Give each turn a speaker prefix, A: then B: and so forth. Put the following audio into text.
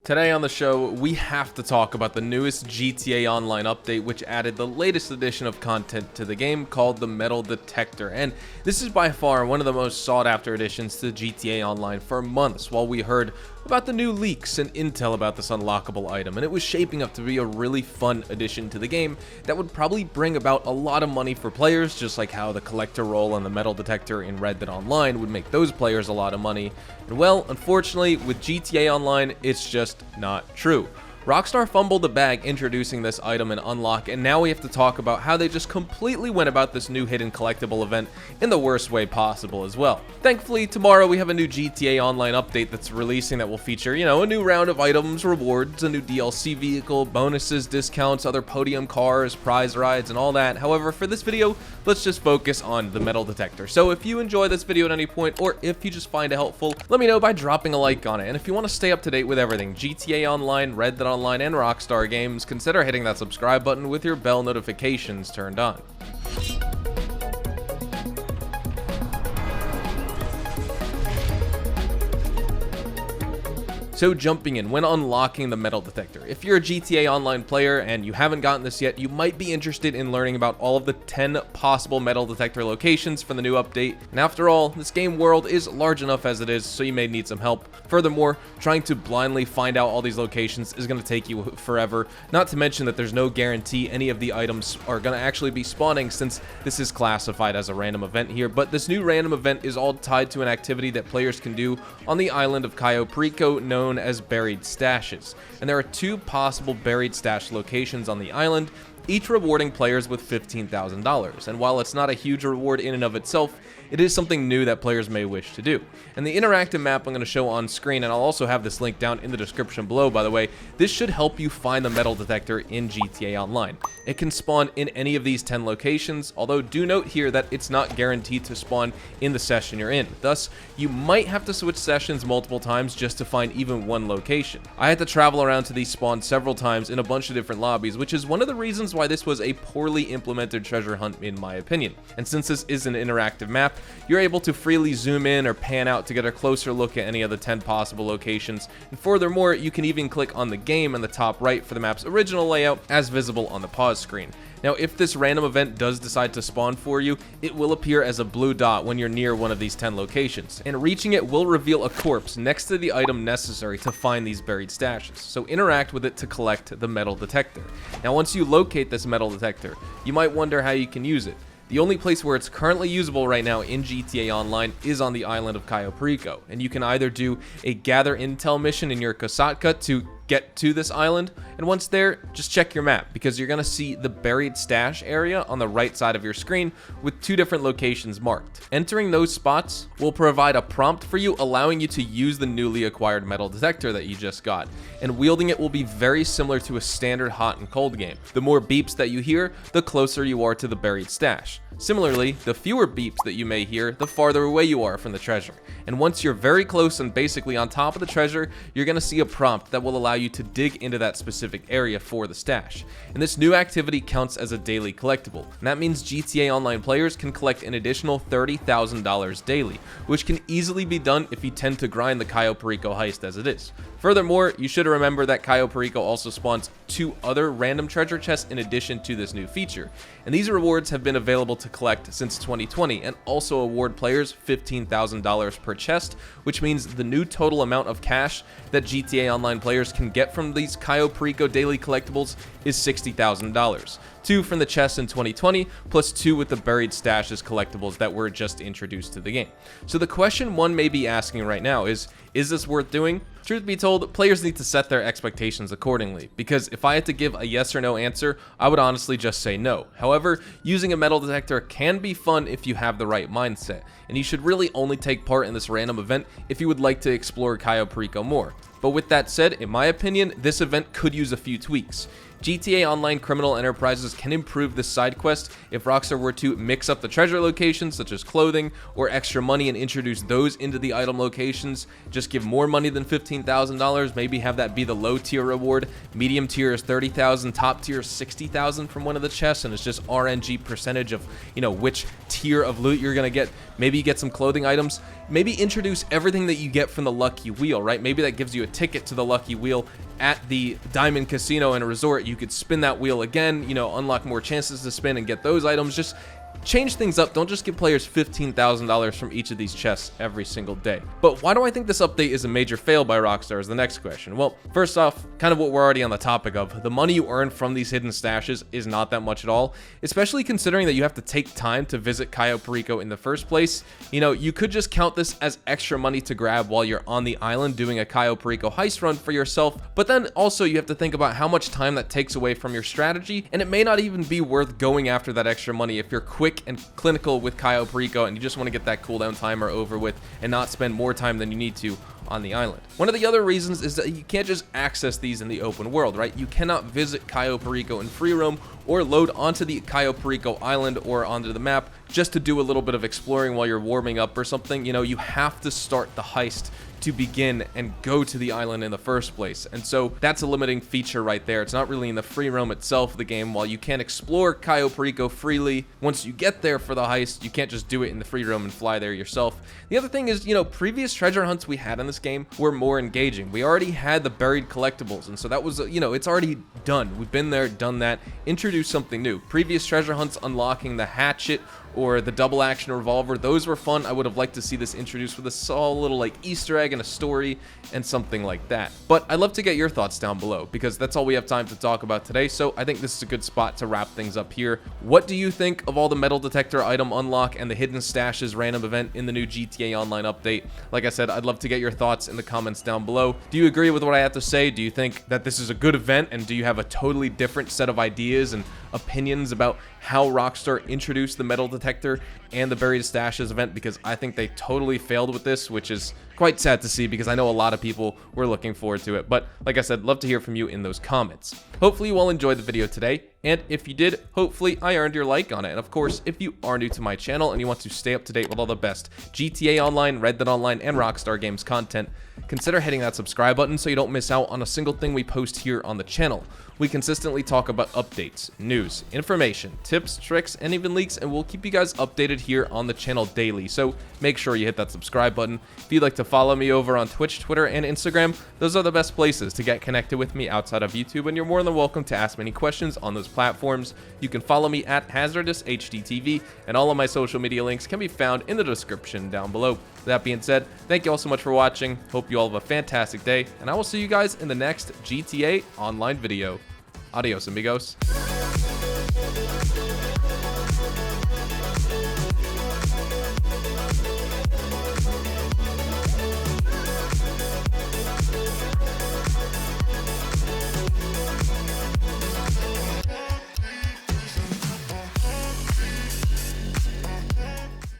A: Today on the show, we have to talk about the newest GTA Online update, which added the latest addition of content to the game called the Metal Detector. And this is by far one of the most sought after additions to GTA Online for months, while we heard about the new leaks and intel about this unlockable item, and it was shaping up to be a really fun addition to the game that would probably bring about a lot of money for players, just like how the collector role and the Metal Detector in Red Dead Online would make those players a lot of money. And well, unfortunately, with GTA Online, it's just not true. Rockstar fumbled the bag introducing this item and unlock, and now we have to talk about how they just completely went about this new hidden collectible event in the worst way possible as well. Thankfully, tomorrow we have a new GTA Online update that's releasing that will feature, a new round of items, rewards, a new DLC vehicle, bonuses, discounts, other podium cars, prize rides, and all that. However, for this video, let's just focus on the Metal Detector. So if you enjoy this video at any point, or if you just find it helpful, let me know by dropping a like on it. And if you want to stay up to date with everything GTA Online, Red Dead Online, and Rockstar games, consider hitting that subscribe button with your bell notifications turned on. So jumping in, when unlocking the Metal Detector, if you're a GTA Online player and you haven't gotten this yet, you might be interested in learning about all of the 10 possible Metal Detector locations for the new update. And after all, this game world is large enough as it is, so you may need some help. Furthermore, trying to blindly find out all these locations is going to take you forever, not to mention that there's no guarantee any of the items are going to actually be spawning, since this is classified as a random event here. But this new random event is all tied to an activity that players can do on the island of Cayo Perico known as buried stashes, and there are two possible buried stash locations on the island, each rewarding players with $15,000. And while it's not a huge reward in and of itself, it is something new that players may wish to do. And the interactive map I'm going to show on screen, and I'll also have this link down in the description below, by the way, this should help you find the Metal Detector in GTA Online. It can spawn in any of these 10 locations, although do note here that it's not guaranteed to spawn in the session you're in. Thus, you might have to switch sessions multiple times just to find even one location. I had to travel around to these spawns several times in a bunch of different lobbies, which is one of the reasons why this was a poorly implemented treasure hunt in my opinion. And since this is an interactive map, you're able to freely zoom in or pan out to get a closer look at any of the 10 possible locations. And furthermore, you can even click on the game in the top right for the map's original layout as visible on the pause screen. Now, if this random event does decide to spawn for you, it will appear as a blue dot when you're near one of these 10 locations, and reaching it will reveal a corpse next to the item necessary to find these buried stashes, so interact with it to collect the Metal Detector. Now, once you locate this Metal Detector, you might wonder how you can use it. The only place where it's currently usable right now in GTA Online is on the island of Cayo Perico, and you can either do a gather intel mission in your Kosatka to get to this island, and once there, just check your map, because you're going to see the buried stash area on the right side of your screen with two different locations marked. Entering those spots will provide a prompt for you, allowing you to use the newly acquired Metal Detector that you just got, and wielding it will be very similar to a standard hot and cold game. The more beeps that you hear, the closer you are to the buried stash. Similarly, the fewer beeps that you may hear, the farther away you are from the treasure. And once you're very close and basically on top of the treasure, you're going to see a prompt that will allow you to dig into that specific area for the stash. And this new activity counts as a daily collectible, and that means GTA Online players can collect an additional $30,000 daily, which can easily be done if you tend to grind the Cayo Perico heist as it is. Furthermore, you should remember that Cayo Perico also spawns two other random treasure chests in addition to this new feature, and these rewards have been available to collect since 2020 and also award players $15,000 per chest, which means the new total amount of cash that GTA Online players can get from these Cayo Perico daily collectibles is $60,000. 2 from the chests in 2020, plus 2 with the buried stashes collectibles that were just introduced to the game. So the question one may be asking right now is this worth doing? Truth be told, players need to set their expectations accordingly, because if I had to give a yes or no answer, I would honestly just say no. However, using a Metal Detector can be fun if you have the right mindset, and you should really only take part in this random event if you would like to explore Cayo Perico more. But with that said, in my opinion, this event could use a few tweaks. GTA Online criminal enterprises can improve this side quest if Rockstar were to mix up the treasure locations, such as clothing or extra money, and introduce those into the item locations. Just give more money than $15,000, maybe have that be the low tier reward. Medium tier is $30,000, top tier is $60,000 from one of the chests, and it's just RNG percentage of, which tier of loot you're gonna get. Maybe you get some clothing items. Maybe introduce everything that you get from the Lucky Wheel, right? Maybe that gives you a ticket to the Lucky Wheel at the Diamond Casino and Resort. You could spin that wheel again, unlock more chances to spin and get those items. Just change things up. Don't just give players $15,000 from each of these chests every single day. But why do I think this update is a major fail by Rockstar is the next question. Well, first off, kind of what we're already on the topic of. The money you earn from these hidden stashes is not that much at all, especially considering that you have to take time to visit Cayo Perico in the first place. You could just count this as extra money to grab while you're on the island doing a Cayo Perico heist run for yourself, but then also you have to think about how much time that takes away from your strategy, and it may not even be worth going after that extra money if you're quick and clinical with Cayo Perico and you just want to get that cooldown timer over with and not spend more time than you need to on the island. One of the other reasons is that you can't just access these in the open world, right? You cannot visit Cayo Perico in free roam or load onto the Cayo Perico island or onto the map just to do a little bit of exploring while you're warming up or something. You have to start the heist to begin and go to the island in the first place. And so that's a limiting feature right there. It's not really in the free roam itself of the game. While you can explore Cayo Perico freely, once you get there for the heist, you can't just do it in the free roam and fly there yourself. The other thing is, previous treasure hunts we had in this game were more engaging. We already had the buried collectibles, and so that was, it's already done. We've been there, done that. Introduce something new. Previous treasure hunts unlocking the hatchet or the double action revolver, those were fun. I would have liked to see this introduced with a small little Easter egg and a story and something like that. But I'd love to get your thoughts down below because that's all we have time to talk about today. So I think this is a good spot to wrap things up here. What do you think of all the Metal Detector item unlock and the hidden stashes random event in the new GTA Online update? Like I said, I'd love to get your thoughts in the comments down below. Do you agree with what I have to say? Do you think that this is a good event, and do you have a totally different set of ideas and opinions about how Rockstar introduced the Metal Detector and the Buried Stashes event? Because I think they totally failed with this, which is quite sad to see because I know a lot of people were looking forward to it. But like I said, love to hear from you in those comments. Hopefully you all enjoyed the video today, and if you did, hopefully I earned your like on it. And of course, if you are new to my channel and you want to stay up to date with all the best GTA Online, Red Dead Online, and Rockstar Games content, consider hitting that subscribe button so you don't miss out on a single thing we post here on the channel. We consistently talk about updates, news, information, tips, tricks, and even leaks, and we'll keep you guys updated here on the channel daily, so make sure you hit that subscribe button. If you'd like to follow me over on Twitch, Twitter, and Instagram, those are the best places to get connected with me outside of YouTube, and you're more than welcome to ask me any questions on those platforms. You can follow me at HazardousHDTV, and all of my social media links can be found in the description down below. That being said, thank you all so much for watching. Hope you all have a fantastic day, and I will see you guys in the next GTA Online video. Adios, amigos.